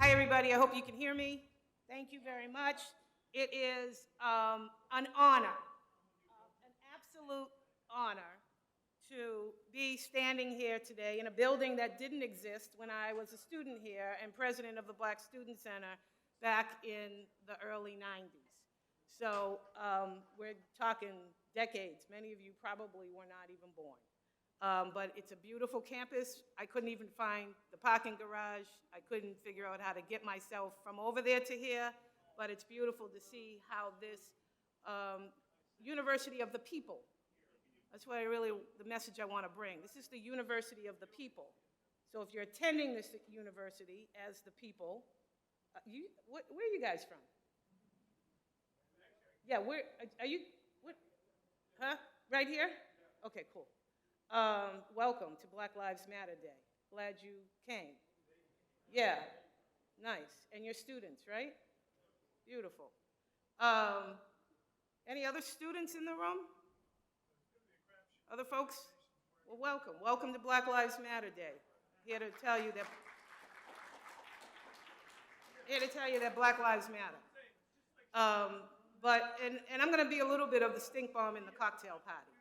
Hi, everybody. I hope you can hear me. Thank you very much. It is an honor, an absolute honor to be standing here today in a building that didn't exist when I was a student here and president of the Black Student Center back in the early 90s. So we're talking decades. Many of you probably were not even born. But it's a beautiful campus. I couldn't even find the parking garage. I couldn't figure out how to get myself from over there to here. But it's beautiful to see how this University of the People, that's what the message I want to bring. This is the University of the People. So if you're attending this university as the people, where are you guys from? Yeah, are you, right here? Okay, cool. Welcome to Black Lives Matter Day. Glad you came. Yeah, nice. And your students, right? Beautiful. Any other students in the room? Other folks? Well, welcome. Welcome to Black Lives Matter Day. Here to tell you that Black Lives Matter. And I'm going to be a little bit of the stink bomb in the cocktail party.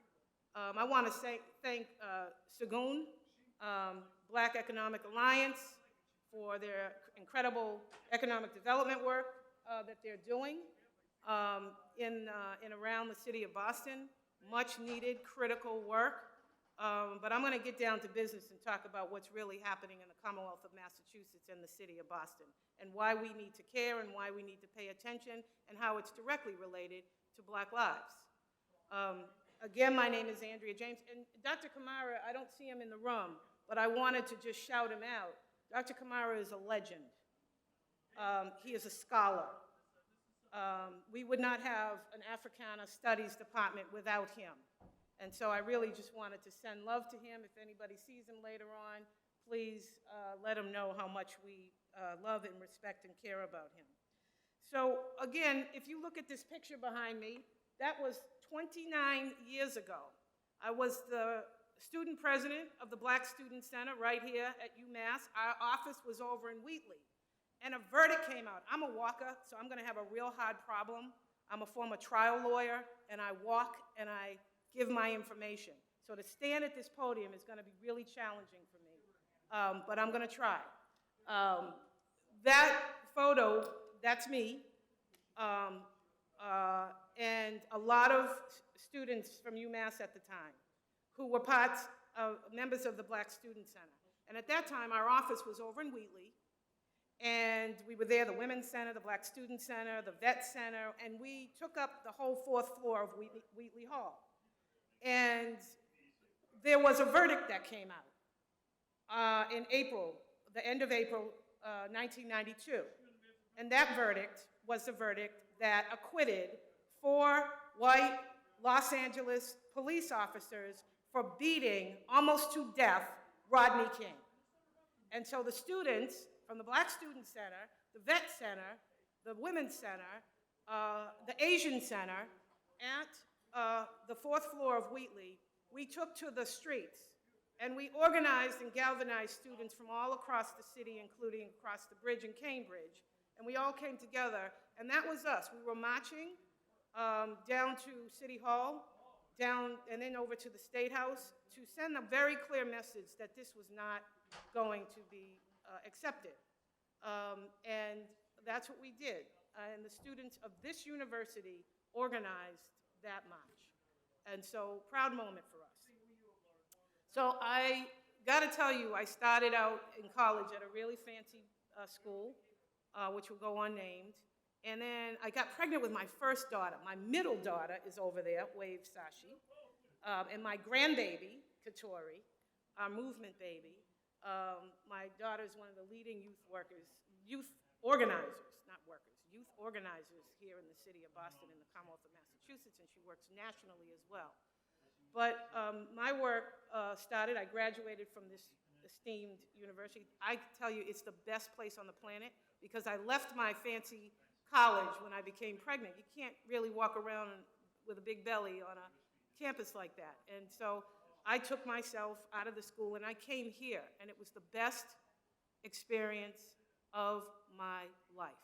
I want to thank Sagoon, Black Economic Alliance, for their incredible economic development work that they're doing in around the city of Boston. Much needed, critical work. But I'm going to get down to business and talk about what's really happening in the Commonwealth of Massachusetts and the city of Boston, and why we need to care and why we need to pay attention, and how it's directly related to Black lives. Again, my name is Andrea James, and Dr. Kamara, I don't see him in the room, but I wanted to just shout him out. Dr. Kamara is a legend. He is a scholar. We would not have an Africana Studies department without him. And so I really just wanted to send love to him. If anybody sees him later on, please let him know how much we love and respect and care about him. So again, if you look at this picture behind me, that was 29 years ago. I was the student president of the Black Student Center right here at UMass. Our office was over in Wheatley. And a verdict came out. I'm a walker, so I'm going to have a real hard problem. I'm a former trial lawyer, and I walk and I give my information. So to stand at this podium is going to be really challenging for me, but I'm going to try. That photo, that's me. And a lot of students from UMass at the time who were members of the Black Student Center. And at that time, our office was over in Wheatley, and we were there, the Women's Center, the Black Student Center, the Vet Center, and we took up the whole 4th floor of Wheatley Hall. And there was a verdict that came out in April, the end of April 1992. And that verdict was the verdict that acquitted 4 white Los Angeles police officers for beating almost to death Rodney King. And so the students from the Black Student Center, the Vet Center, the Women's Center, the Asian Center, at the 4th floor of Wheatley, we took to the streets, and we organized and galvanized students from all across the city, including across the bridge in Cambridge, and we all came together, and that was us. We were marching down to City Hall, down and then over to the State House to send a very clear message that this was not going to be accepted. And that's what we did. And the students of this university organized that march. And so, proud moment for us. So I got to tell you, I started out in college at a really fancy school, which will go unnamed. And then I got pregnant with my first daughter. My middle daughter is over there, wave Sashi. And my grandbaby, Katori, our movement baby. My daughter is one of the leading youth organizers, not workers, youth organizers here in the city of Boston in the Commonwealth of Massachusetts, and she works nationally as well. But my work started, I graduated from this esteemed university. I tell you, it's the best place on the planet because I left my fancy college when I became pregnant. You can't really walk around with a big belly on a campus like that. And so I took myself out of the school and I came here, and it was the best experience of my life.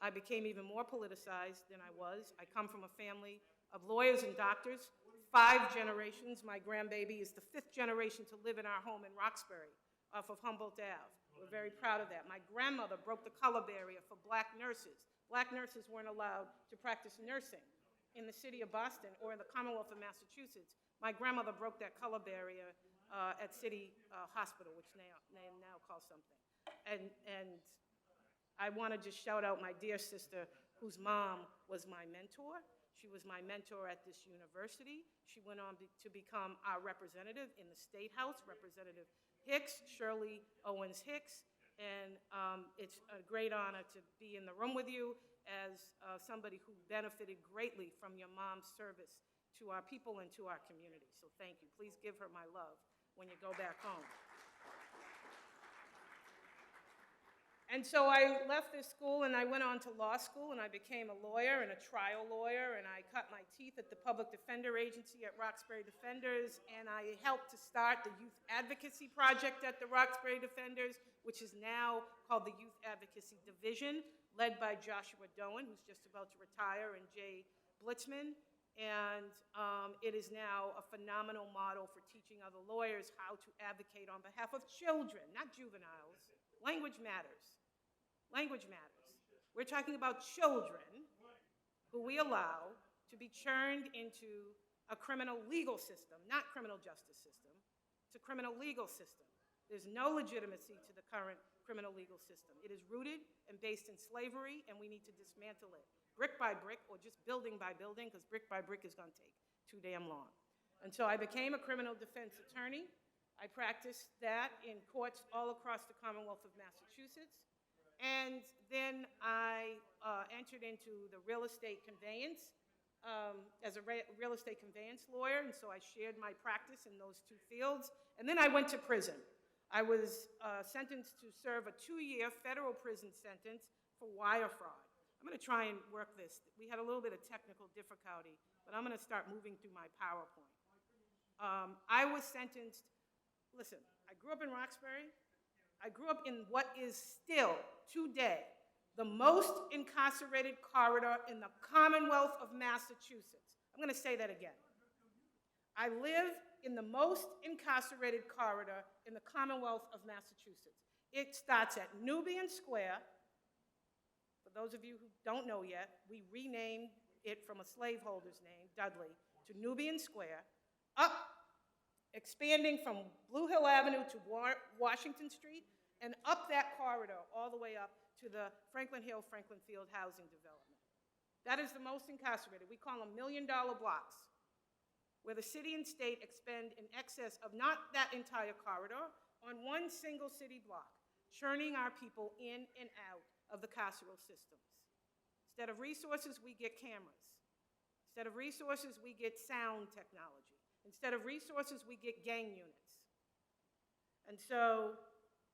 I became even more politicized than I was. I come from a family of lawyers and doctors, 5 generations. My grandbaby is the 5th generation to live in our home in Roxbury off of Humboldt Ave. We're very proud of that. My grandmother broke the color barrier for black nurses. Black nurses weren't allowed to practice nursing in the city of Boston or in the Commonwealth of Massachusetts. My grandmother broke that color barrier at City Hospital, which they now call something. And I want to just shout out my dear sister, whose mom was my mentor. She was my mentor at this university. She went on to become our representative in the State House, Representative Hicks, Shirley Owens Hicks. And it's a great honor to be in the room with you as somebody who benefited greatly from your mom's service to our people and to our community. So thank you. Please give her my love when you go back home. And so I left this school and I went on to law school and I became a lawyer and a trial lawyer, and I cut my teeth at the Public Defender Agency at Roxbury Defenders, and I helped to start the Youth Advocacy Project at the Roxbury Defenders, which is now called the Youth Advocacy Division, led by Joshua Doan, who's just about to retire, and Jay Blitzman. And it is now a phenomenal model for teaching other lawyers how to advocate on behalf of children, not juveniles. Language matters. Language matters. We're talking about children who we allow to be churned into a criminal legal system, not criminal justice system. It's a criminal legal system. There's no legitimacy to the current criminal legal system. It is rooted and based in slavery, and we need to dismantle it, brick by brick, or just building by building, because brick by brick is going to take too damn long. And so I became a criminal defense attorney. I practiced that in courts all across the Commonwealth of Massachusetts. And then I entered into the real estate conveyance as a real estate conveyance lawyer, and so I shared my practice in those 2 fields. And then I went to prison. I was sentenced to serve a 2-year federal prison sentence for wire fraud. I'm going to try and work this. We had a little bit of technical difficulty, but I'm going to start moving through my PowerPoint. I was sentenced, listen, I grew up in Roxbury. I grew up in what is still, today, the most incarcerated corridor in the Commonwealth of Massachusetts. I'm going to say that again. I live in the most incarcerated corridor in the Commonwealth of Massachusetts. It starts at Nubian Square. For those of you who don't know yet, we renamed it from a slaveholder's name, Dudley, to Nubian Square, up, expanding from Blue Hill Avenue to Washington Street, and up that corridor all the way up to the Franklin Hill, Franklin Field housing development. That is the most incarcerated. We call them $1 million blocks, where the city and state expend in excess of not that entire corridor on one single city block, churning our people in and out of the carceral systems. Instead of resources, we get cameras. Instead of resources, we get sound technology. Instead of resources, we get gang units. And so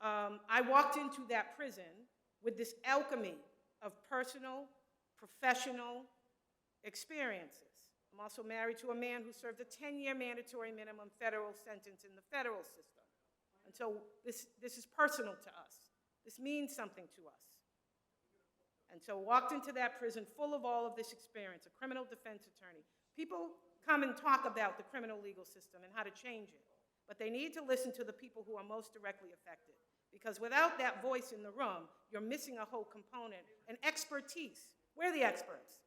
I walked into that prison with this alchemy of personal, professional experiences. I'm also married to a man who served a 10-year mandatory minimum federal sentence in the federal system. And so this is personal to us. This means something to us. And so walked into that prison full of all of this experience, a criminal defense attorney. People come and talk about the criminal legal system and how to change it, but they need to listen to the people who are most directly affected. Because without that voice in the room, you're missing a whole component, and expertise. We're the experts.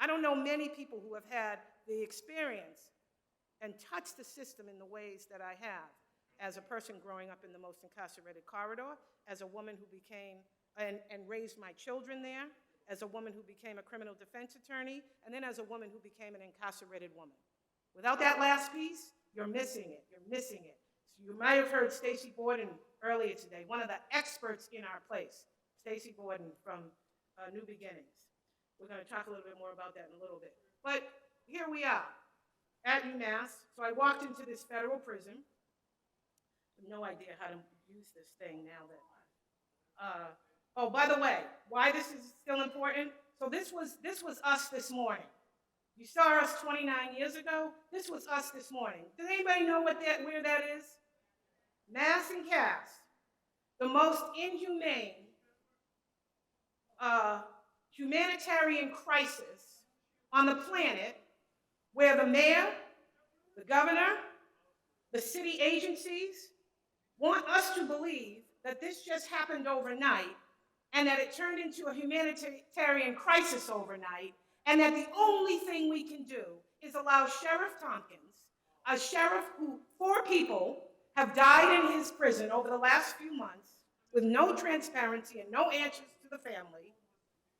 I don't know many people who have had the experience and touched the system in the ways that I have as a person growing up in the most incarcerated corridor, as a woman who became and raised my children there, as a woman who became a criminal defense attorney, and then as a woman who became an incarcerated woman. Without that last piece, you're missing it. You're missing it. So you might have heard Stacey Borden earlier today, one of the experts in our place, Stacey Borden from New Beginnings. We're going to talk a little bit more about that in a little bit. But here we are at UMass. So I walked into this federal prison. I have no idea how to use this thing now that. Oh, by the way, why this is still important? So this was us this morning. You saw us 29 years ago. This was us this morning. Does anybody know where that is? Mass and Cass. the most inhumane humanitarian crisis on the planet, where the mayor, the governor, the city agencies want us to believe that this just happened overnight and that it turned into a humanitarian crisis overnight, and that the only thing we can do is allow Sheriff Tompkins, a sheriff who 4 people have died in his prison over the last few months with no transparency and no answers to the family,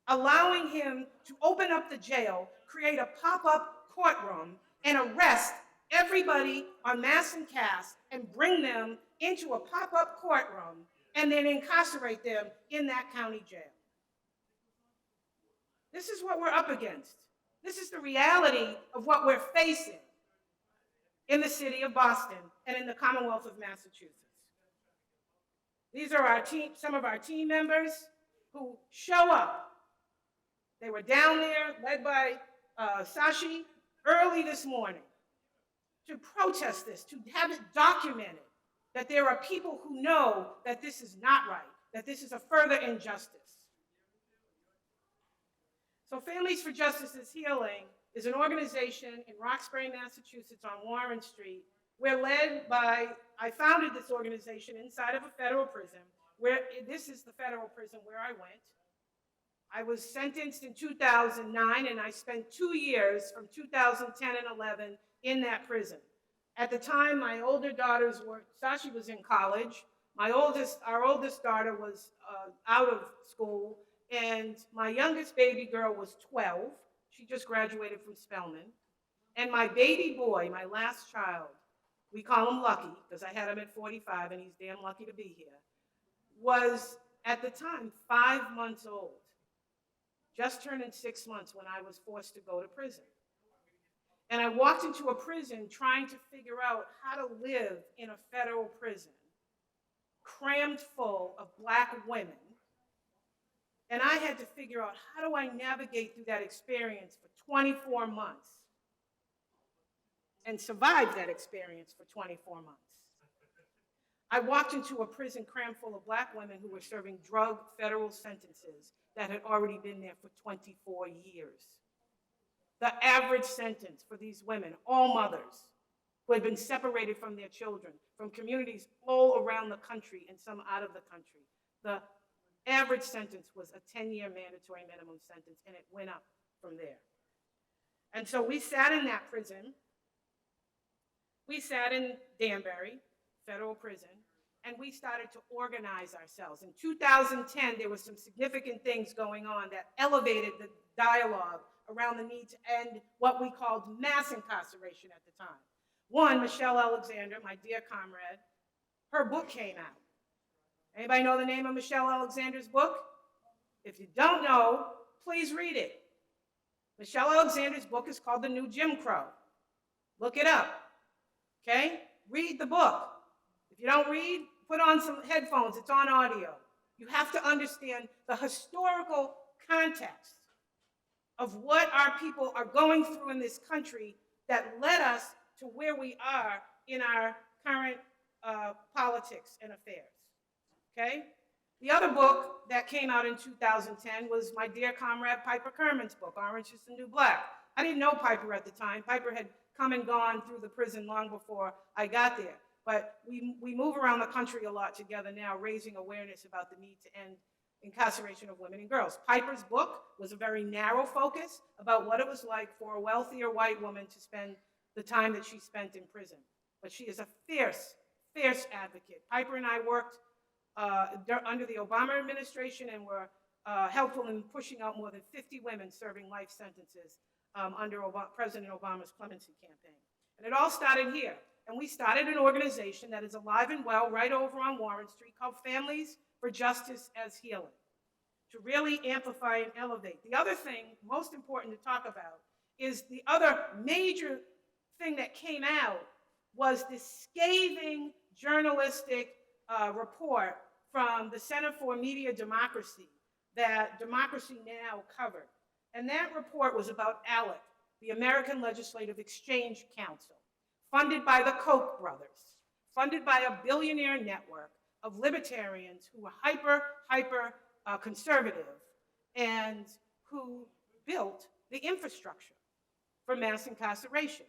allowing him to open up the jail, create a pop-up courtroom, and arrest everybody en masse and caste and bring them into a pop-up courtroom and then incarcerate them in that county jail. This is what we're up against. This is the reality of what we're facing in the city of Boston and in the Commonwealth of Massachusetts. These are our some of our team members who show up. They were down there, led by Sashi, early this morning to protest this, to have it documented, that there are people who know that this is not right, that this is a further injustice. So Families for Justice is Healing is an organization in Roxbury, Massachusetts on Warren Street. We're led by, I founded this organization inside of a federal prison, where this is the federal prison where I went. I was sentenced in 2009, and I spent 2 years from 2010 and 11 in that prison. At the time, my older daughters were, Sashi was in college. Our oldest daughter was out of school, and my youngest baby girl was 12. She just graduated from Spelman. And my baby boy, my last child, we call him Lucky, because I had him at 45, and he's damn lucky to be here, was at the time 5 months old. Just turning 6 months when I was forced to go to prison. And I walked into a prison trying to figure out how to live in a federal prison, crammed full of Black women. And I had to figure out, how do I navigate through that experience for 24 months and survive that experience for 24 months? I walked into a prison crammed full of Black women who were serving drug federal sentences that had already been there for 24 years. The average sentence for these women, all mothers, who had been separated from their children, from communities all around the country and some out of the country, the average sentence was a 10-year mandatory minimum sentence, and it went up from there. And so we sat in that prison. We sat in Danbury, federal prison, and we started to organize ourselves. In 2010, there were some significant things going on that elevated the dialogue around the need to end what we called mass incarceration at the time. One, Michelle Alexander, my dear comrade, her book came out. Anybody know the name of Michelle Alexander's book? If you don't know, please read it. Michelle Alexander's book is called The New Jim Crow. Look it up, okay? Read the book. If you don't read, put on some headphones, it's on audio. You have to understand the historical context of what our people are going through in this country that led us to where we are in our current politics and affairs, okay? The other book that came out in 2010 was my dear comrade Piper Kerman's book, Orange is the New Black. I didn't know Piper at the time. Piper had come and gone through the prison long before I got there. But we move around the country a lot together now, raising awareness about the need to end incarceration of women and girls. Piper's book was a very narrow focus about what it was like for a wealthier white woman to spend the time that she spent in prison. But she is a fierce, fierce advocate. Piper and I worked under the Obama administration and were helpful in pushing out more than 50 women serving life sentences under President Obama's clemency campaign. And it all started here. And we started an organization that is alive and well right over on Warren Street called Families for Justice as Healing, to really amplify and elevate. The other thing, most important to talk about, is the other major thing that came out was this scathing journalistic report from the Center for Media Democracy that Democracy Now! Covered. And that report was about ALEC, the American Legislative Exchange Council, funded by the Koch brothers, funded by a billionaire network of libertarians who were hyper conservative and who built the infrastructure for mass incarceration.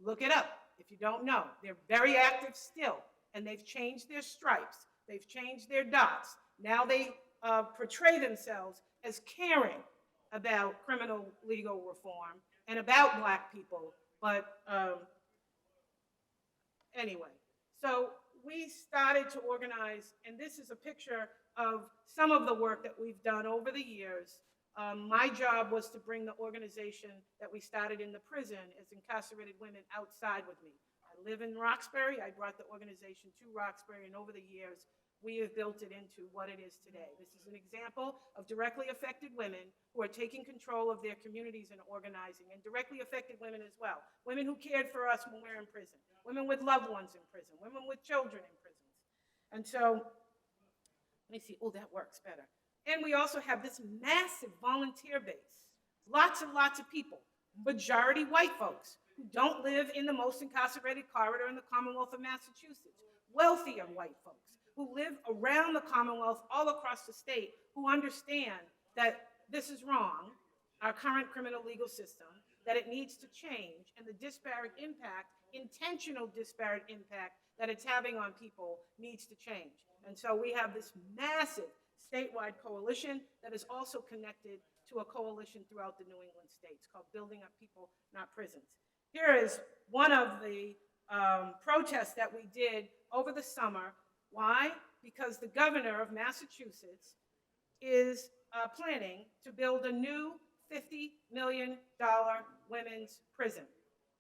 Look it up if you don't know. They're very active still, and they've changed their stripes. They've changed their dots. Now they portray themselves as caring about criminal legal reform and about Black people. But anyway, so we started to organize, and this is a picture of some of the work that we've done over the years. My job was to bring the organization that we started in the prison as incarcerated women outside with me. I live in Roxbury. I brought the organization to Roxbury, and over the years, we have built it into what it is today. This is an example of directly affected women who are taking control of their communities and organizing, and directly affected women as well. Women who cared for us when we're in prison, women with loved ones in prison, women with children in prisons. And so, let me see, oh, that works better. And we also have this massive volunteer base, lots and lots of people, majority white folks who don't live in the most incarcerated corridor in the Commonwealth of Massachusetts, wealthier white folks who live around the Commonwealth all across the state, who understand that this is wrong, our current criminal legal system, that it needs to change, and the disparate impact, intentional disparate impact that it's having on people needs to change. And so we have this massive statewide coalition that is also connected to a coalition throughout the New England states called Building Up People, Not Prisons. Here is one of the protests that we did over the summer. Why? Because the governor of Massachusetts is planning to build a new $50 million women's prison.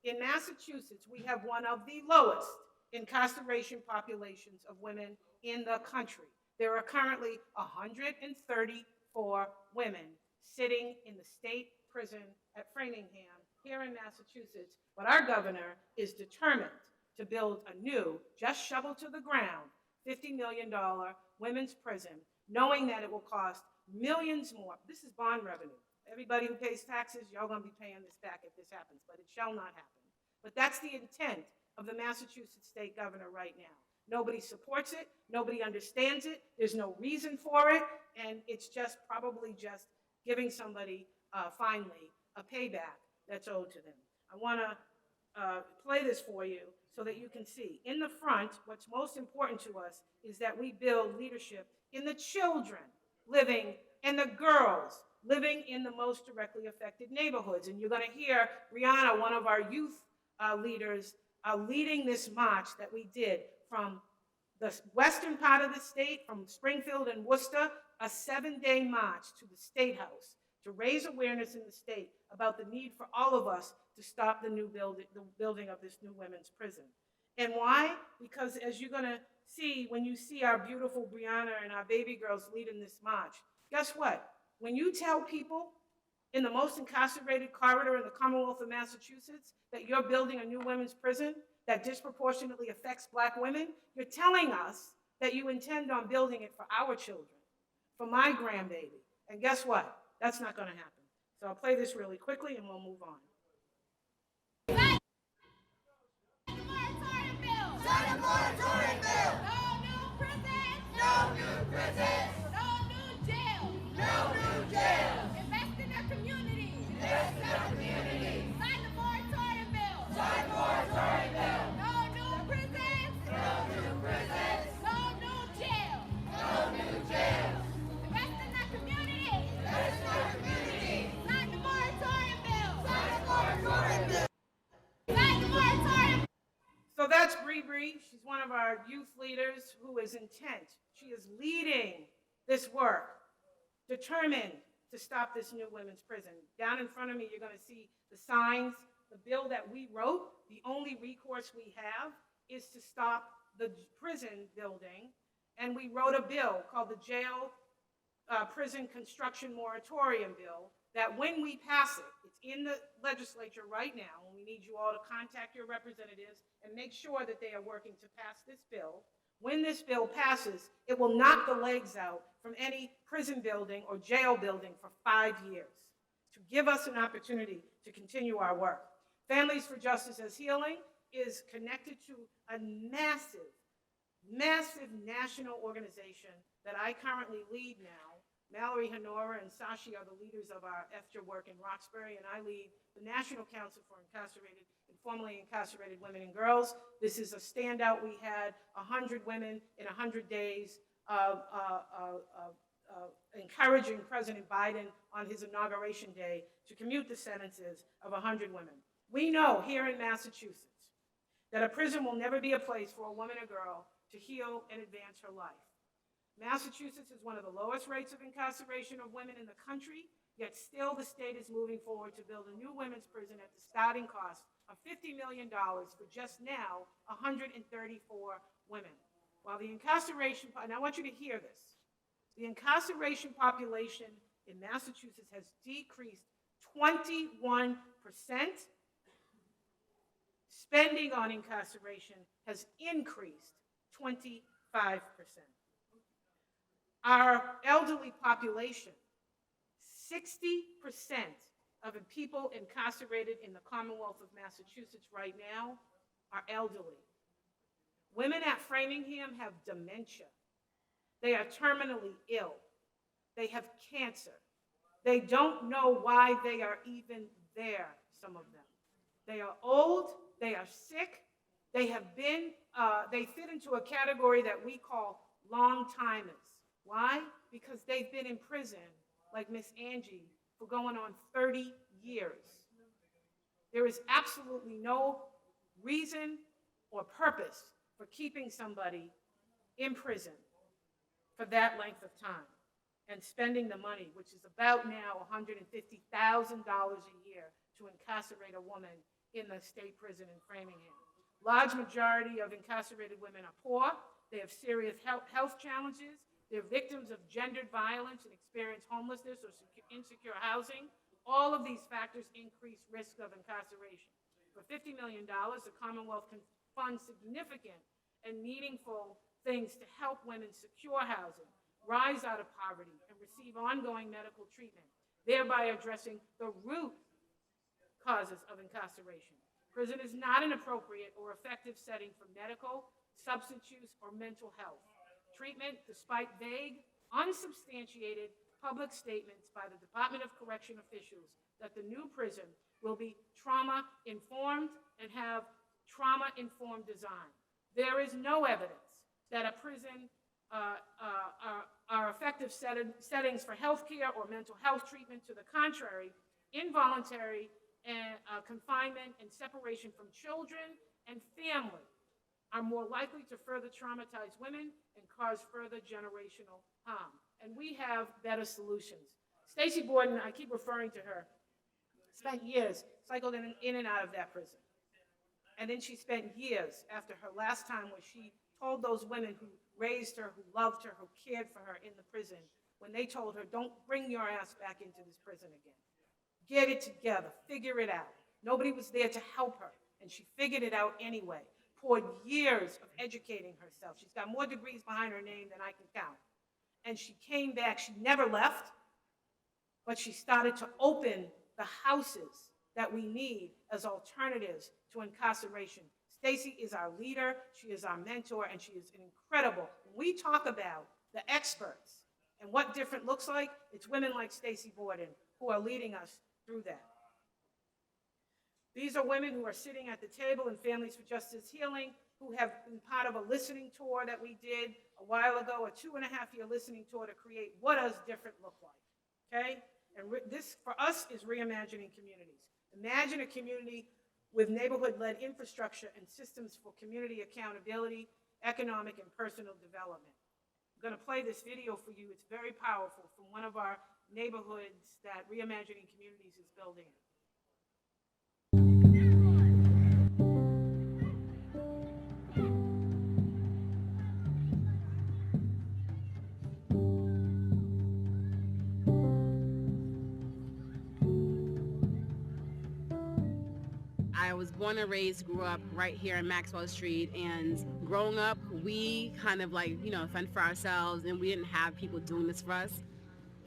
In Massachusetts, we have one of the lowest incarceration populations of women in the country. There are currently 134 women sitting in the state prison at Framingham here in Massachusetts, but our governor is determined to build a new, just shovel to the ground, $50 million women's prison, knowing that it will cost millions more. This is bond revenue. Everybody who pays taxes, y'all gonna be paying this back if this happens, but it shall not happen. But that's the intent of the Massachusetts state governor right now. Nobody supports it, nobody understands it, there's no reason for it, and it's just probably just giving somebody finally a payback that's owed to them. I wanna play this for you so that you can see. In the front, what's most important to us is that we build leadership in the children living and the girls living in the most directly affected neighborhoods. And you're gonna hear Brianna, one of our youth leaders, leading this march that we did from the western part of the state, from Springfield and Worcester, a 7-day march to the State House to raise awareness in the state about the need for all of us to stop the building of this new women's prison. And why? Because as you're gonna see, when you see our beautiful Brianna and our baby girls leading this march, guess what? When you tell people in the most incarcerated corridor in the Commonwealth of Massachusetts that you're building a new women's prison that disproportionately affects Black women, you're telling us that you intend on building it for our children, for my grandbaby. And guess what? That's not gonna happen. So I'll play this really quickly and we'll move on. Sign the moratorium bill! Sign the moratorium bill! No new prisons! No new prisons! No new jails! No new jails! Invest in our communities! Invest in our communities! Sign the moratorium bill! Sign the moratorium bill! No new prisons! No new prisons! No new jails! No new jails! Invest in our communities! Invest in our communities! Sign the moratorium bill! Sign the moratorium bill! Sign the moratorium! So that's Bree Bree. She's one of our youth leaders who is intent. She is leading this work, determined to stop this new women's prison. Down in front of me, you're going to see the signs. The bill that we wrote, the only recourse we have is to stop the prison building. And we wrote a bill called the Jail Prison Construction Moratorium Bill that when we pass it, it's in the legislature right now, and we need you all to contact your representatives and make sure that they are working to pass this bill. When this bill passes, it will knock the legs out from any prison building or jail building for 5 years to give us an opportunity to continue our work. Families for Justice as Healing is connected to a massive massive national organization that I currently lead now. Mallory Honora and Sashi are the leaders of our EFTR work in Roxbury, and I lead the National Council for Incarcerated and Formerly Incarcerated Women and Girls. This is a standout. We had 100 women in 100 days encouraging President Biden on his inauguration day to commute the sentences of 100 women. We know here in Massachusetts that a prison will never be a place for a woman or girl to heal and advance her life. Massachusetts is one of the lowest rates of incarceration of women in the country, yet still the state is moving forward to build a new women's prison at the starting cost of $50 million for just now 134 women. While the incarceration, and I want you to hear this, the incarceration population in Massachusetts has decreased 21%. Spending on incarceration has increased 25%. Our elderly population, 60% of the people incarcerated in the Commonwealth of Massachusetts right now are elderly. Women at Framingham have dementia. They are terminally ill. They have cancer. They don't know why they are even there, some of them. They are old, they are sick, they have been, they fit into a category that we call long-timers. Why? Because they've been in prison, like Miss Angie, for going on 30 years. There is absolutely no reason or purpose for keeping somebody in prison for that length of time and spending the money, which is about now $150,000 a year to incarcerate a woman in the state prison in Framingham. Large majority of incarcerated women are poor. They have serious health challenges. They're victims of gendered violence and experience homelessness or insecure housing. All of these factors increase risk of incarceration. For $50 million, the Commonwealth can fund significant and meaningful things to help women secure housing, rise out of poverty, and receive ongoing medical treatment, thereby addressing the root causes of incarceration. Prison is not an appropriate or effective setting for medical, substance use, or mental health treatment, despite vague, unsubstantiated public statements by the Department of Correction officials that the new prison will be trauma-informed and have trauma-informed design. There is no evidence that a prison are effective settings for health care or mental health treatment. To the contrary, involuntary confinement and separation from children and family are more likely to further traumatize women and cause further generational harm. And we have better solutions. Stacey Borden, I keep referring to her, spent years cycled in and out of that prison. And then she spent years after her last time where she told those women who raised her, who loved her, who cared for her in the prison, when they told her, don't bring your ass back into this prison again. Get it together, figure it out. Nobody was there to help her, and she figured it out anyway. Poured years of educating herself. She's got more degrees behind her name than I can count. And she came back, she never left, but she started to open the houses that we need as alternatives to incarceration. Stacey is our leader, she is our mentor, and she is incredible. When we talk about the experts and what different looks like, it's women like Stacey Borden who are leading us through that. These are women who are sitting at the table in Families for Justice Healing, who have been part of a listening tour that we did a while ago, a 2.5-year listening tour to create what does different look like, okay? And this, for us, is reimagining communities. Imagine a community with neighborhood-led infrastructure and systems for community accountability, economic and personal development. I'm going to play this video for you. It's very powerful from one of our neighborhoods that Reimagining Communities is building. I was born and raised, grew up right here in Maxwell Street, and growing up, we kind of fend for ourselves, and we didn't have people doing this for us.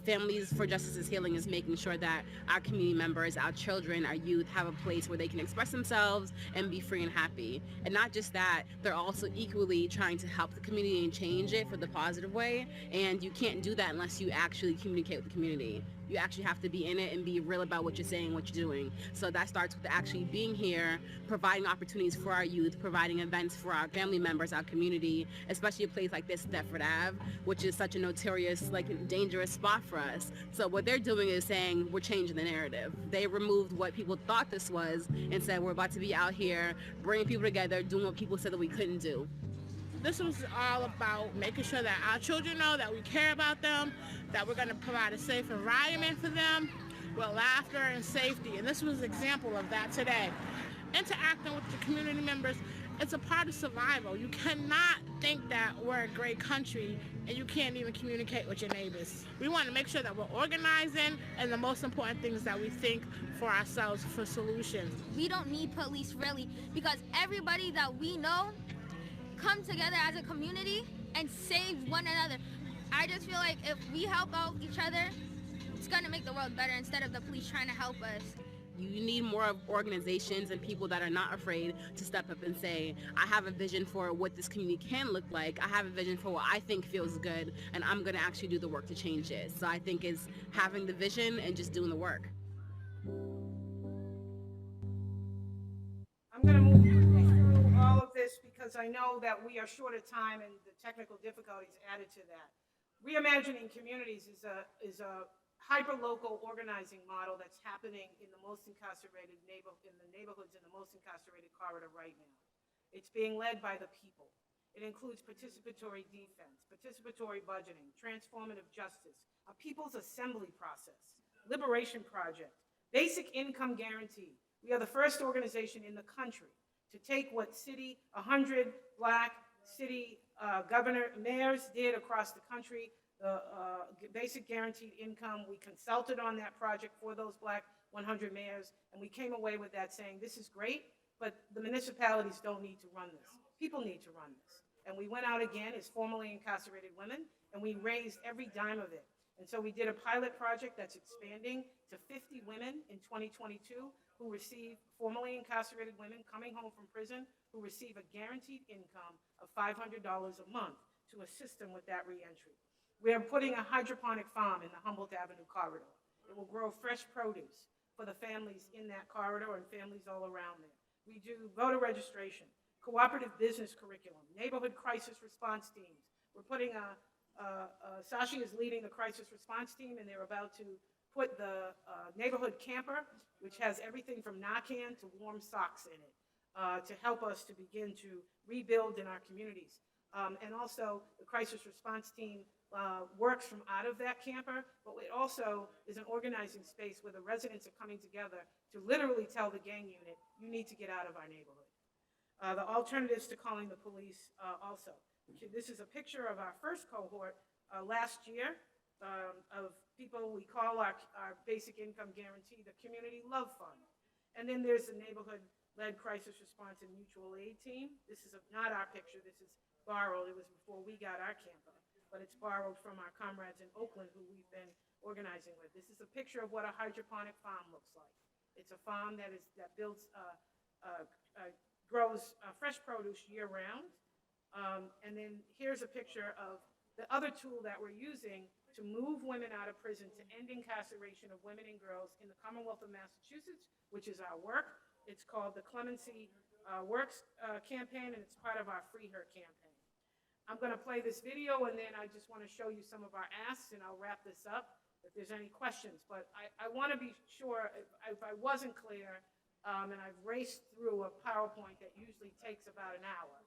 Families for Justice's Healing is making sure that our community members, our children, our youth have a place where they can express themselves and be free and happy. And not just that, they're also equally trying to help the community and change it for the positive way. And you can't do that unless you actually communicate with the community. You actually have to be in it and be real about what you're saying, what you're doing. So that starts with actually being here, providing opportunities for our youth, providing events for our family members, our community, especially a place like this, Thetford Ave, which is such a notorious, dangerous spot for us. So what they're doing is saying we're changing the narrative. They removed what people thought this was and said we're about to be out here bringing people together, doing what people said that we couldn't do. This was all about making sure that our children know that we care about them, that we're going to provide a safe environment for them with laughter and safety. And this was an example of that today. Interacting with the community members, it's a part of survival. You cannot think that we're a great country and you can't even communicate with your neighbors. We want to make sure that we're organizing, and the most important thing is that we think for ourselves for solutions. We don't need police really, because everybody that we know come together as a community and save one another. I just feel like if we help out each other, it's gonna make the world better instead of the police trying to help us. You need more of organizations and people that are not afraid to step up and say, I have a vision for what this community can look like. I have a vision for what I think feels good, and I'm going to actually do the work to change it. So I think it's having the vision and just doing the work. I'm going to move through all of this because I know that we are short of time and the technical difficulties added to that. Reimagining Communities is a hyper-local organizing model that's happening in the most incarcerated neighborhoods in the most incarcerated corridor right now. It's being led by the people. It includes participatory defense, participatory budgeting, transformative justice, a people's assembly process, liberation project, basic income guarantee. We are the first organization in the country to take what 100 Black city mayors did across the country, the basic guaranteed income. We consulted on that project for those Black 100 mayors, and we came away with that saying, this is great, but the municipalities don't need to run this. People need to run this. And we went out again as formerly incarcerated women, and we raised every dime of it. And so we did a pilot project that's expanding to 50 women in 2022 who receive, formerly incarcerated women coming home from prison, who receive a guaranteed income of $500 a month to assist them with that reentry. We are putting a hydroponic farm in the Humboldt Avenue corridor. It will grow fresh produce for the families in that corridor and families all around there. We do voter registration, cooperative business curriculum, neighborhood crisis response teams. We're putting Sashi is leading the crisis response team, and they're about to put the neighborhood camper, which has everything from Narcan to warm socks in it, to help us to begin to rebuild in our communities. And also, the crisis response team works from out of that camper, but it also is an organizing space where the residents are coming together to literally tell the gang unit, you need to get out of our neighborhood. The alternatives to calling the police also. This is a picture of our first cohort last year of people we call our basic income guarantee, the Community Love Fund. And then there's the neighborhood-led crisis response and mutual aid team. This is not our picture, this is borrowed. It was before we got our camper, but it's borrowed from our comrades in Oakland who we've been organizing with. This is a picture of what a hydroponic farm looks like. It's a farm that grows fresh produce year-round. And then here's a picture of the other tool that we're using to move women out of prison, to end incarceration of women and girls in the Commonwealth of Massachusetts, which is our work. It's called the Clemency Works campaign, and it's part of our Free Her campaign. I'm going to play this video, and then I just want to show you some of our asks, and I'll wrap this up if there's any questions. But I want to be sure, if I wasn't clear, and I've raced through a PowerPoint that usually takes about an hour,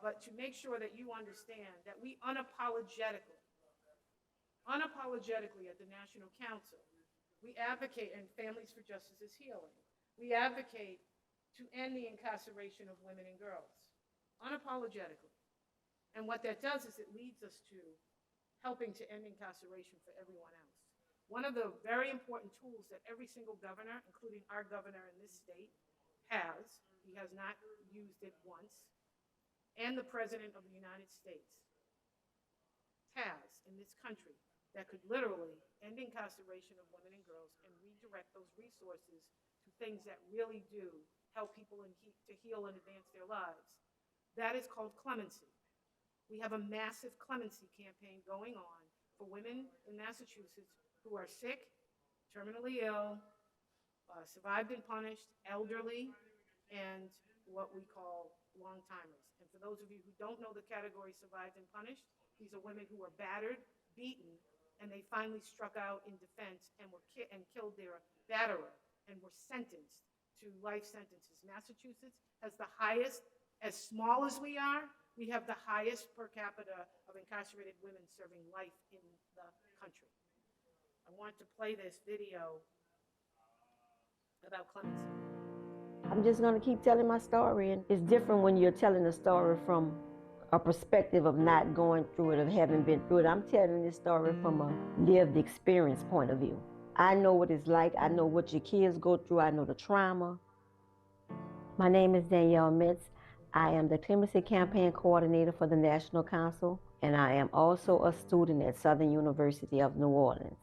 but to make sure that you understand that we unapologetically at the National Council, we advocate, and Families for Justice's Healing, we advocate to end the incarceration of women and girls, unapologetically. And what that does is it leads us to helping to end incarceration for everyone else. One of the very important tools that every single governor, including our governor in this state, has, he has not used it once, and the President of the United States has in this country, that could literally end incarceration of women and girls and redirect those resources to things that really do help people to heal and advance their lives. That is called clemency. We have a massive clemency campaign going on for women in Massachusetts who are sick, terminally ill, survived and punished, elderly, and what we call long-timers. And for those of you who don't know the category survived and punished, these are women who were battered, beaten, and they finally struck out in defense and killed their batterer and were sentenced to life sentences. Massachusetts has the highest, as small as we are, we have the highest per capita of incarcerated women serving life in the country. I want to play this video about clemency. I'm just going to keep telling my story, and it's different when you're telling a story from a perspective of not going through it, of having been through it. I'm telling this story from a lived experience point of view. I know what it's like. I know what your kids go through. I know the trauma. My name is Danielle Metz. I am the Clemency Campaign Coordinator for the National Council, and I am also a student at Southern University of New Orleans.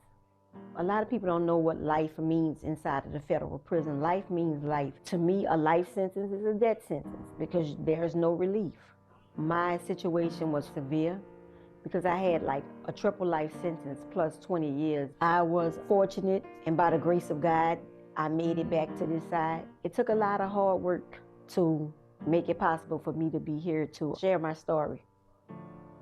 A lot of people don't know what life means inside of the federal prison. Life means life. To me, a life sentence is a death sentence because there's no relief. My situation was severe because I had like a triple life sentence plus 20 years. I was fortunate, and by the grace of God, I made it back to this side. It took a lot of hard work to make it possible for me to be here to share my story.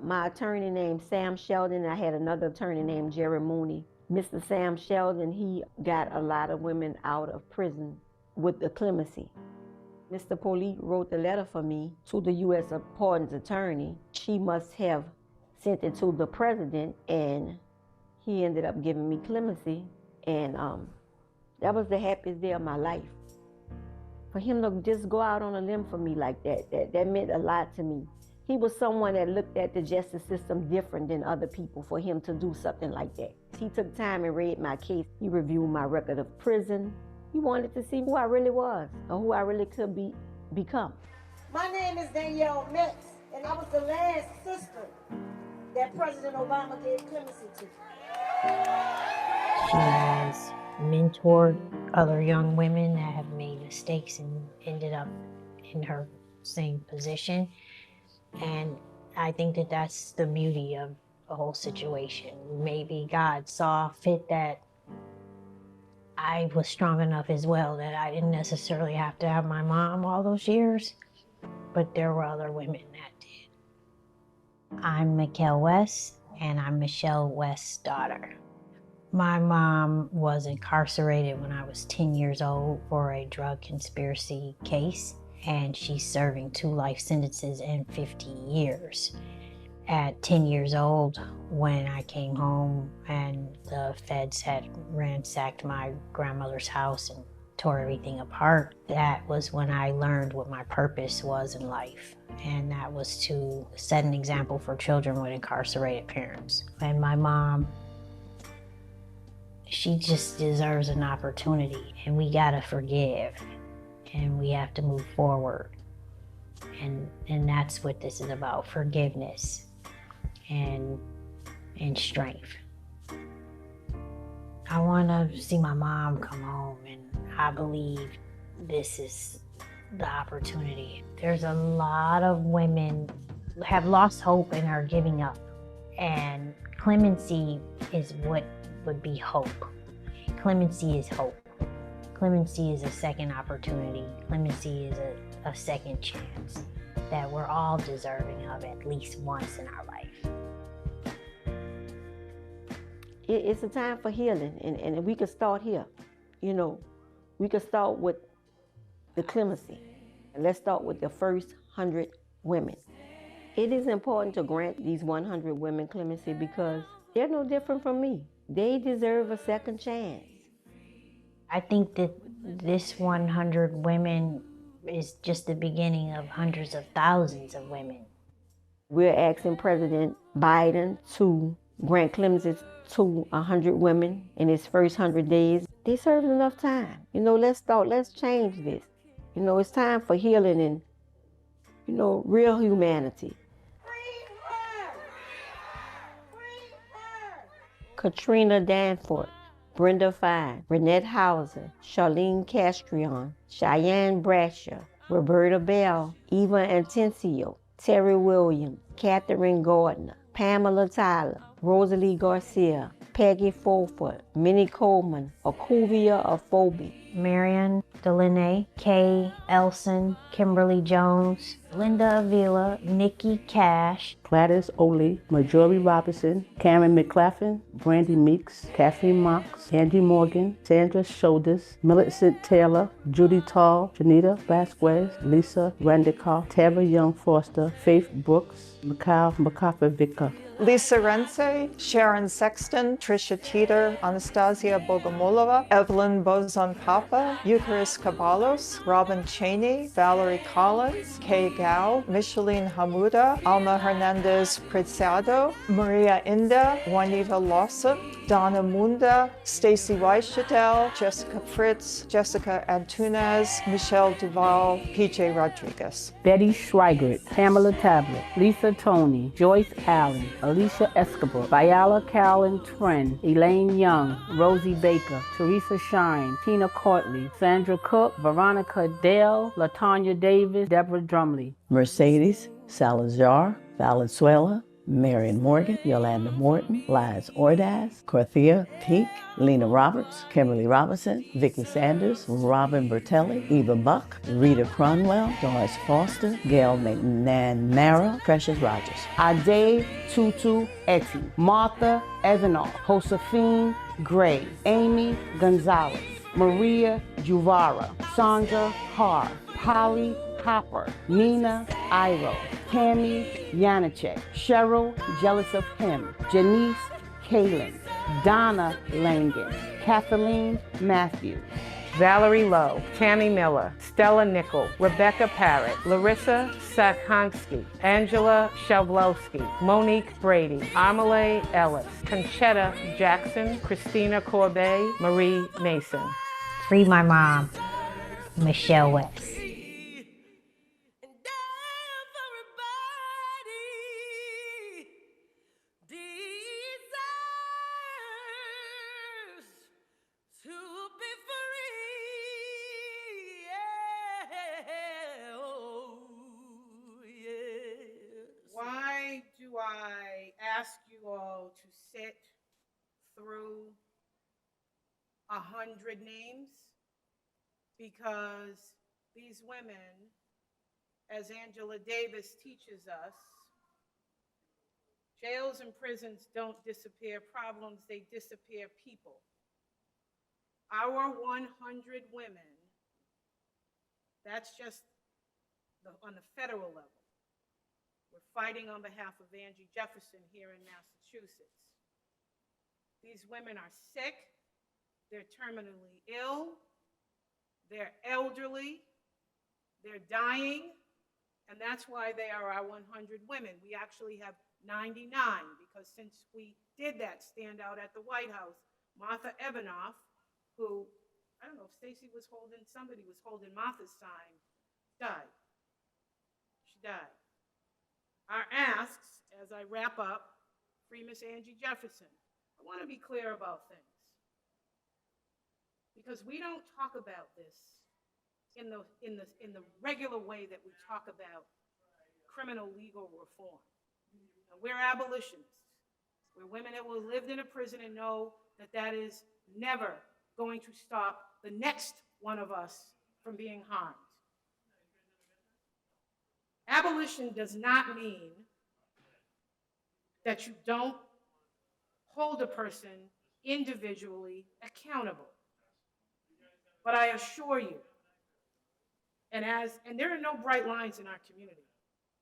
My attorney named Sam Sheldon, and I had another attorney named Jerry Mooney. Mr. Sam Sheldon, he got a lot of women out of prison with the clemency. Mr. Polite wrote the letter for me to the U.S. Pardons Attorney. She must have sent it to the president, and he ended up giving me clemency, and that was the happiest day of my life. For him to just go out on a limb for me like that meant a lot to me. He was someone that looked at the justice system different than other people for him to do something like that. He took time and read my case. He reviewed my record of prison. He wanted to see who I really was or who I really could become. My name is Danielle Metz, and I was the last sister that President Obama gave clemency to. She has mentored other young women that have made mistakes and ended up in her same position. And I think that that's the beauty of the whole situation. Maybe God saw fit that I was strong enough as well that I didn't necessarily have to have my mom all those years, but there were other women that did. I'm Mikkel West, and I'm Michelle West's daughter. My mom was incarcerated when I was 10 years old for a drug conspiracy case, and she's serving 2 life sentences and 50 years. At 10 years old, when I came home and the feds had ransacked my grandmother's house and tore everything apart, that was when I learned what my purpose was in life. And that was to set an example for children with incarcerated parents. And my mom, she just deserves an opportunity, and we gotta forgive, and we have to move forward. And that's what this is about, forgiveness and strength. I wanna see my mom come home, and I believe this is the opportunity. There's a lot of women have lost hope and are giving up, and clemency is what would be hope. Clemency is hope. Clemency is a second opportunity. Clemency is a second chance that we're all deserving of at least once in our life. It's a time for healing, and we can start here. You know, we can start with the clemency. And let's start with the first 100 women. It is important to grant these 100 women clemency because they're no different from me. They deserve a second chance. I think that this 100 women is just the beginning of hundreds of thousands of women. We're asking President Biden to grant clemency to 100 women in his first 100 days. They served enough time. You know, let's change this. You know, it's time for healing and, you know, real humanity. Katrina Danforth, Brenda Fine, Renette Hauser, Charlene Castrion, Cheyenne Bradshaw, Roberta Bell, Eva Antencio, Terry Williams, Catherine Gardner, Pamela Tyler, Rosalie Garcia, Peggy Fulford, Minnie Coleman, Akuvia Afobi, Marion Delaney, Kay Elson, Kimberly Jones, Linda Avila, Nikki Cash, Gladys Oley, Marjorie Robinson, Karen McClaffin, Brandy Meeks, Kathleen Mox, Angie Morgan, Sandra Shoulders, Millicent Taylor, Judy Tall, Janita Vasquez, Lisa Randicott, Tara Young Foster, Faith Brooks, Mikhail Makafovica. Lisa Rense, Sharon Sexton, Tricia Teeter, Anastasia Bogomolova, Evelyn Bozon-Papa, Eucharis Caballos, Robin Cheney, Valerie Collins, Kay Gao, Micheline Hamuda, Alma Hernandez Preciado, Maria Inda, Juanita Lawson, Donna Munda, Stacy Weisschadel, Jessica Fritz, Jessica Antunes, Michelle Duval, PJ Rodriguez. Betty Schweigert, Pamela Tablet, Lisa Tony, Joyce Allen, Alicia Escobar, Viola Carolyn Tren, Elaine Young, Rosie Baker, Teresa Shine, Tina Courtley, Sandra Cook, Veronica Dale, Latanya Davis, Deborah Drumley. Mercedes Salazar, Valenzuela, Marion Morgan, Yolanda Morton, Liz Ordaz, Corthea Peak, Lena Roberts, Kimberly Robinson, Vicki Sanders, Robin Bertelli, Eva Buck, Rita Cronwell, Doris Foster, Gail McNamara, Precious Rogers. Ade Tutu Etty, Martha Evanoff, Josephine Gray, Amy Gonzalez, Maria Juvara, Sandra Carr, Polly Hopper, Nina Iro, Tammy Yanacek, Cheryl Jealous of Him, Janice Kalin, Donna Langen, Kathleen Matthews, Valerie Lowe, Tammy Miller, Stella Nickel, Rebecca Parrott, Larissa Sakhansky, Angela Shavlowski, Monique Brady, Amelie Ellis, Conchetta Jackson, Christina Corbet, Marie Mason. Free My Mom, Michelle West. Why do I ask you all to sit through 100 names? Because these women, as Angela Davis teaches us, jails and prisons don't disappear problems, they disappear people. Our 100 women, that's just on the federal level. We're fighting on behalf of Angie Jefferson here in Massachusetts. These women are sick, they're terminally ill, they're elderly, they're dying, and that's why they are our 100 women. We actually have 99 because since we did that standout at the White House, Martha Evanoff, who, I don't know if Stacy was holding, somebody was holding Martha's sign, died. She died. Our asks, as I wrap up, free Miss Angie Jefferson. I want to be clear about things because we don't talk about this in the regular way that we talk about criminal legal reform. And we're abolitionists. We're women that will lived in a prison and know that that is never going to stop the next one of us from being harmed. Abolition does not mean that you don't hold a person individually accountable. But I assure you, and there are no bright lines in our community.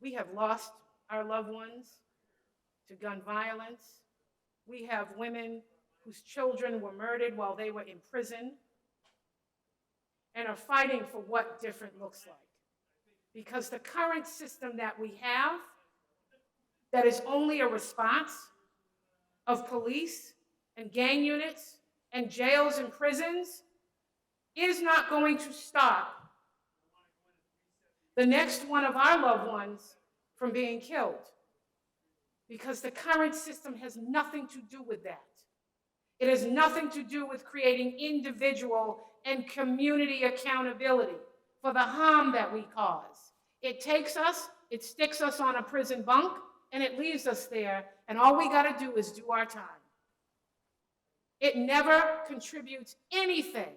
We have lost our loved ones to gun violence. We have women whose children were murdered while they were in prison and are fighting for what different looks like. Because the current system that we have, that is only a response of police and gang units and jails and prisons, is not going to stop the next one of our loved ones from being killed. Because the current system has nothing to do with that. It has nothing to do with creating individual and community accountability for the harm that we cause. It takes us, it sticks us on a prison bunk, and it leaves us there, and all we got to do is do our time. It never contributes anything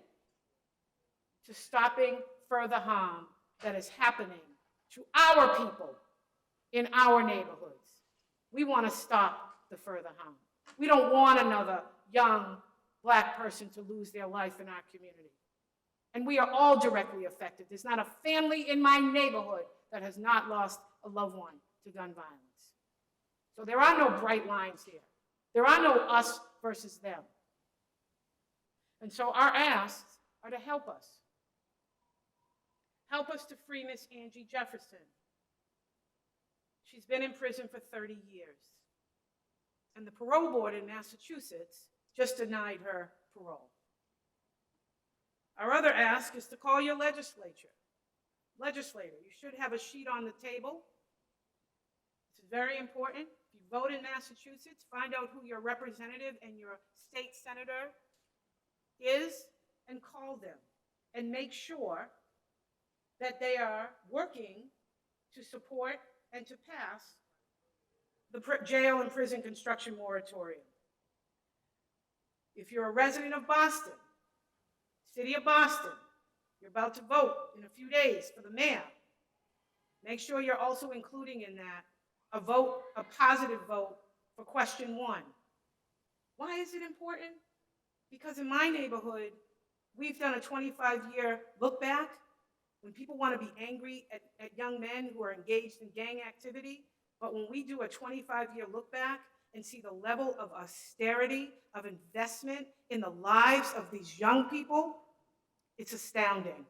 to stopping further harm that is happening to our people in our neighborhoods. We want to stop the further harm. We don't want another young Black person to lose their life in our community. And we are all directly affected. There's not a family in my neighborhood that has not lost a loved one to gun violence. So there are no bright lines here. There are no us versus them. And so our asks are to help us. Help us to free Miss Angie Jefferson. She's been in prison for 30 years. And the parole board in Massachusetts just denied her parole. Our other ask is to call your legislator. Legislator, you should have a sheet on the table. It's very important. If you vote in Massachusetts, find out who your representative and your state senator is and call them and make sure that they are working to support and to pass the jail and prison construction moratorium. If you're a resident of Boston, City of Boston, you're about to vote in a few days for the mayor, make sure you're also including in that a vote, a positive vote for question 1. Why is it important? Because in my neighborhood, we've done a 25-year look back. When people want to be angry at young men who are engaged in gang activity, but when we do a 25-year look back and see the level of austerity, of investment in the lives of these young people, it's astounding.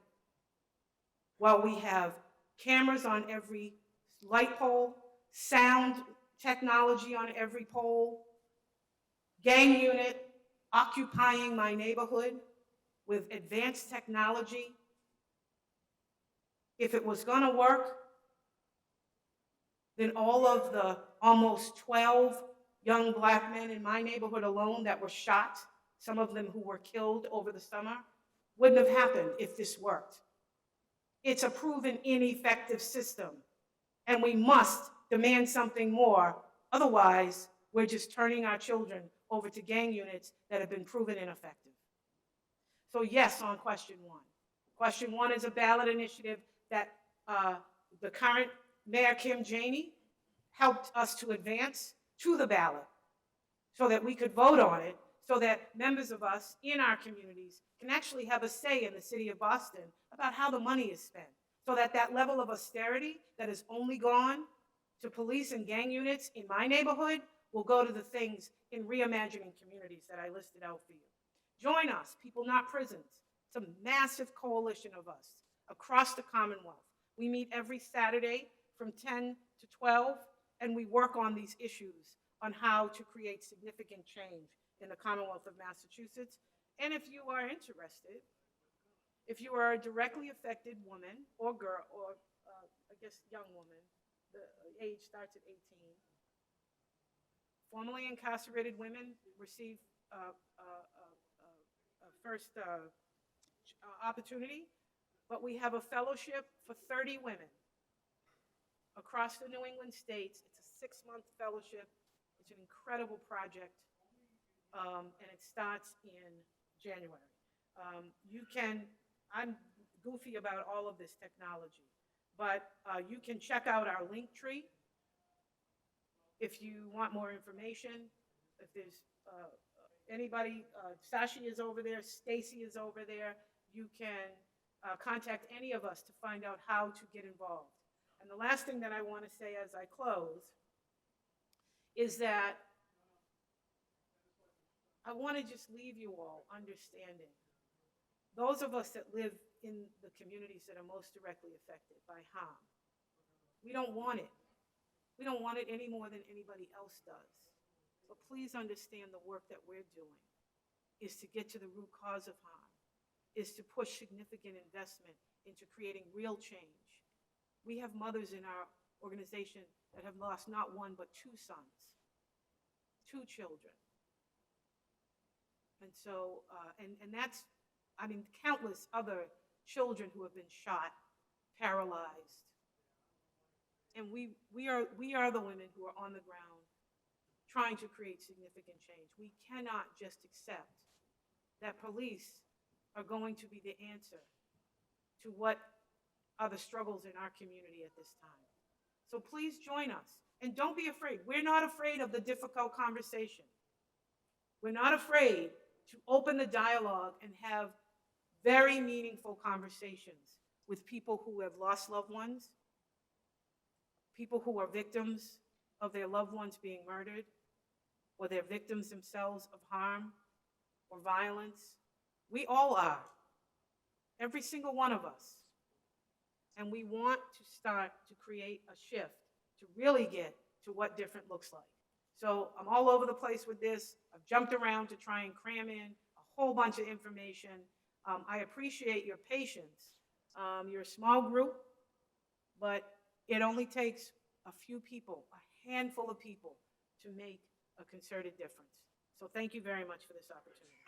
While we have cameras on every light pole, sound technology on every pole, gang unit occupying my neighborhood with advanced technology. If it was going to work, then all of the almost 12 young Black men in my neighborhood alone that were shot, some of them who were killed over the summer, wouldn't have happened if this worked. It's a proven ineffective system, and we must demand something more. Otherwise, we're just turning our children over to gang units that have been proven ineffective. So yes, on question 1. Question 1 is a ballot initiative that the current Mayor Kim Janey helped us to advance to the ballot so that we could vote on it, so that members of us in our communities can actually have a say in the city of Boston about how the money is spent, so that that level of austerity that has only gone to police and gang units in my neighborhood will go to the things in Reimagining Communities that I listed out for you. Join us, People Not Prisons. It's a massive coalition of us across the Commonwealth. We meet every Saturday from 10 to 12, and we work on these issues on how to create significant change in the Commonwealth of Massachusetts. And if you are interested, if you are a directly affected woman or girl, or I guess young woman, the age starts at 18, formerly incarcerated women receive first opportunity, but we have a fellowship for 30 women across the New England states. It's a 6-month fellowship. It's an incredible project, and it starts in January. I'm goofy about all of this technology, but you can check out our link tree if you want more information. If there's anybody, Sashi is over there, Stacy is over there. You can contact any of us to find out how to get involved. And the last thing that I want to say as I close is that I want to just leave you all understanding. Those of us that live in the communities that are most directly affected by harm, we don't want it. We don't want it any more than anybody else does. But please understand the work that we're doing is to get to the root cause of harm, is to push significant investment into creating real change. We have mothers in our organization that have lost not one but 2 sons, 2 children. And so, and that's, I mean, countless other children who have been shot, paralyzed. And we are the women who are on the ground trying to create significant change. We cannot just accept that police are going to be the answer to what are the struggles in our community at this time. So please join us. And don't be afraid. We're not afraid of the difficult conversation. We're not afraid to open the dialogue and have very meaningful conversations with people who have lost loved ones, people who are victims of their loved ones being murdered, or they're victims themselves of harm or violence. We all are, every single one of us. And we want to start to create a shift to really get to what different looks like. So I'm all over the place with this. I've jumped around to try and cram in a whole bunch of information. I appreciate your patience. You're a small group, but it only takes a few people, a handful of people, to make a concerted difference. So thank you very much for this opportunity.